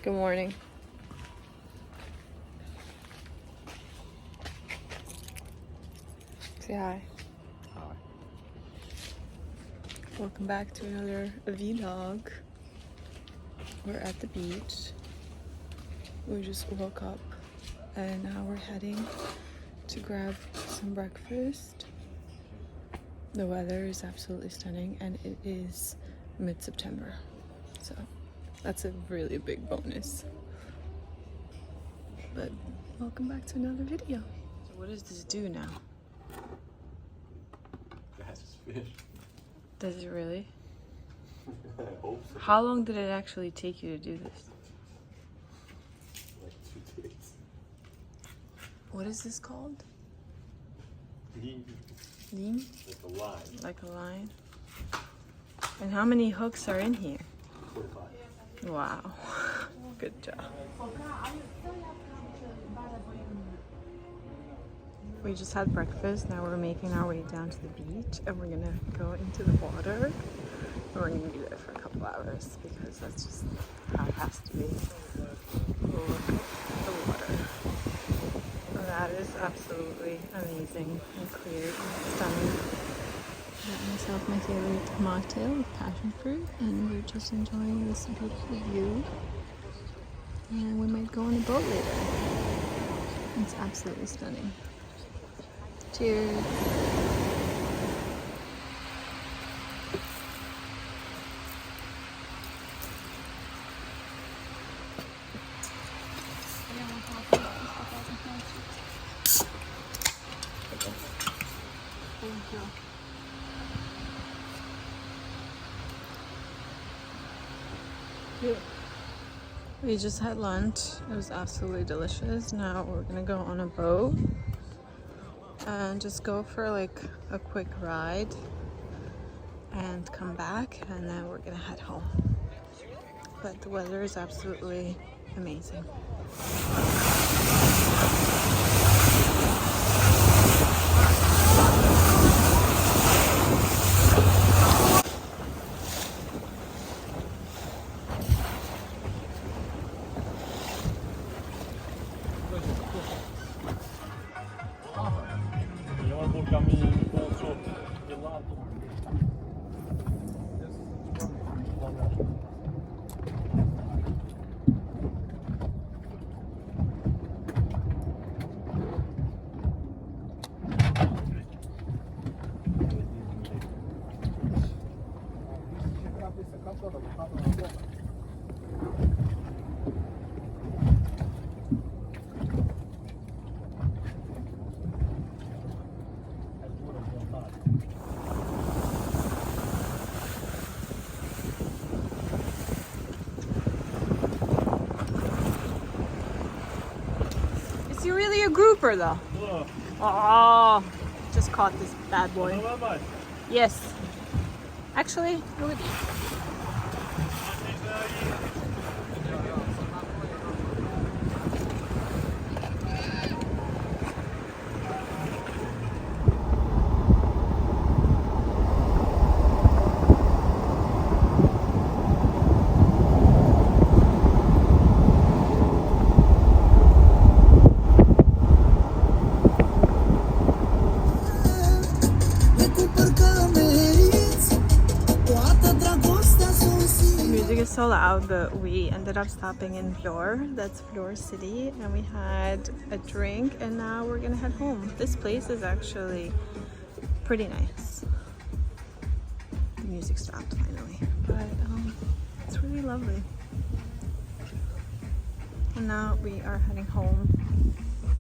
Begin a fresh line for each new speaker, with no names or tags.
Good morning. Say hi.
Hi.
Welcome back to another vlog. We're at the beach. We just woke up and now we're heading to grab some breakfast. The weather is absolutely stunning and it is mid-September. So that's a really big bonus. But welcome back to another video. So what does this do now?
That's fish.
Does it really?
I hope so.
How long did it actually take you to do this?
Like 2 days.
What is this called?
Lean.
Lean?
Like a line.
Like a line? And how many hooks are in here?
45.
Wow. Good job. We just had breakfast. Now we're making our way down to the beach and we're gonna go into the water. And we're gonna be there for a couple hours because that's just how it has to be. Look at the water. That is absolutely amazing and clear and stunning. I got myself my favorite mocktail with passion fruit and we're just enjoying this beautiful view. And we might go on a boat later. It's absolutely stunning. Cheers. Thank you. We just had lunch. It was absolutely delicious. Now we're gonna go on a boat and just go for like a quick ride and come back, and then we're gonna head home. But the weather is absolutely amazing. Is he really a grouper though? Oh, just caught this bad boy. Yes. Actually, good. So loud, but we ended up stopping in Vlor. That's Vlor City, and we had a drink and now we're gonna head home. This place is actually pretty nice. The music stopped finally, but it's really lovely. And now we are heading home.